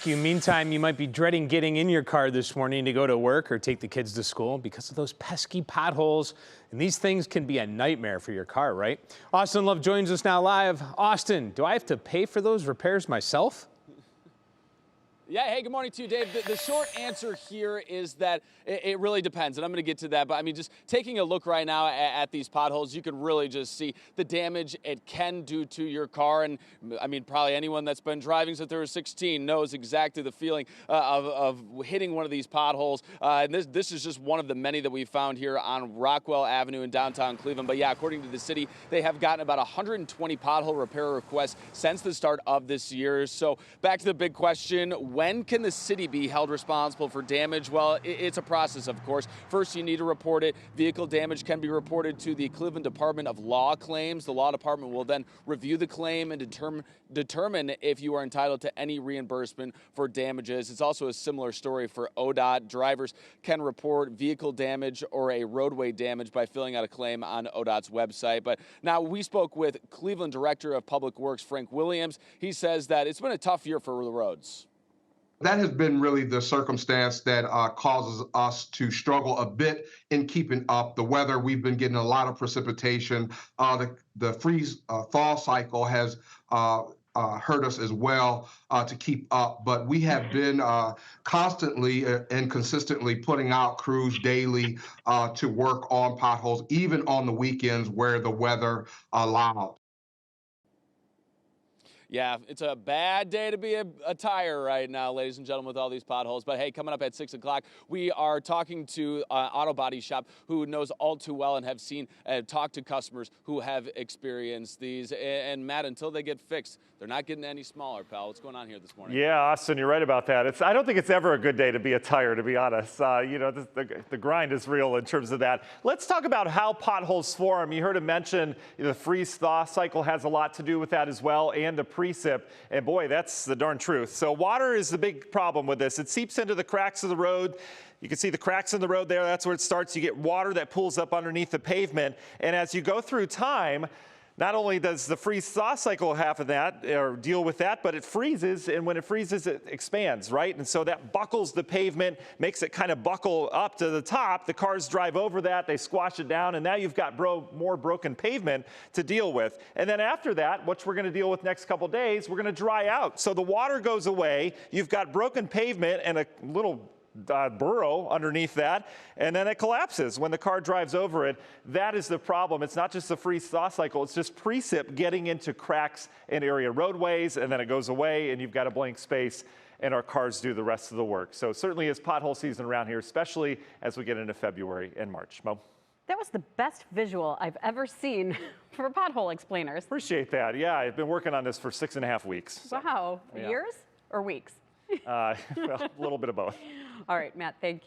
Meantime, you might be dreading getting in your car this morning to go to work or take the kids to school because of those pesky potholes. And these things can be a nightmare for your car, right? Austin Love joins us now live. Austin, do I have to pay for those repairs myself? Yeah, hey, good morning to you, Dave. The short answer here is that it really depends, and I'm going to get to that. But I mean, just taking a look right now at these potholes, you can really just see the damage it can do to your car. And I mean, probably anyone that's been driving since they were 16 knows exactly the feeling of hitting one of these potholes. And this is just one of the many that we found here on Rockwell Avenue in downtown Cleveland. But yeah, according to the city, they have gotten about 120 pothole repair requests since the start of this year. So back to the big question. When can the city be held responsible for damage? Well, it's a process, of course. First, you need to report it. Vehicle damage can be reported to the Cleveland Department of Law Claims. The law department will then review the claim and determine if you are entitled to any reimbursement for damages. It's also a similar story for ODOT. Drivers can report vehicle damage or a roadway damage by filling out a claim on ODOT's website. But now we spoke with Cleveland Director of Public Works, Frank Williams. He says that it's been a tough year for the roads. That has been really the circumstance that causes us to struggle a bit in keeping up the weather. We've been getting a lot of precipitation. The freeze thaw cycle has hurt us as well to keep up, but we have been constantly and consistently putting out crews daily to work on potholes, even on the weekends where the weather allowed. Yeah, it's a bad day to be a tire right now, ladies and gentlemen, with all these potholes. But hey, coming up at 6 o'clock, we are talking to Auto Body Shop who knows all too well and have seen and talked to customers who have experienced these. And Matt, until they get fixed, they're not getting any smaller, pal. What's going on here this morning? Yeah, Austin, you're right about that. I don't think it's ever a good day to be a tire, to be honest. You know, the grind is real in terms of that. Let's talk about how potholes form. You heard him mention the freeze-thaw cycle has a lot to do with that as well, and the precip, and boy, that's the darn truth. So water is the big problem with this. It seeps into the cracks of the road. You can see the cracks in the road there. That's where it starts. You get water that pools up underneath the pavement. And as you go through time, not only does the freeze-thaw cycle half of that, or deal with that, but it freezes, and when it freezes, it expands, right? And so that buckles the pavement, makes it kind of buckle up to the top. The cars drive over that, they squash it down, and now you've got more broken pavement to deal with. And then after that, which we're gonna deal with next couple days, we're gonna dry out. So the water goes away, you've got broken pavement and a little burrow underneath that, and then it collapses when the car drives over it. That is the problem. It's not just the freeze-thaw cycle, it's just precip getting into cracks in area roadways, and then it goes away, and you've got a blank space, and our cars do the rest of the work. So certainly it's pothole season around here, especially as we get into February and March. Mo? That was the best visual I've ever seen for pothole explainers. Appreciate that. Yeah, I've been working on this for 6.5 weeks. So, wow, yeah. Years or weeks? Well, a little bit of both. All right, Matt, thank you.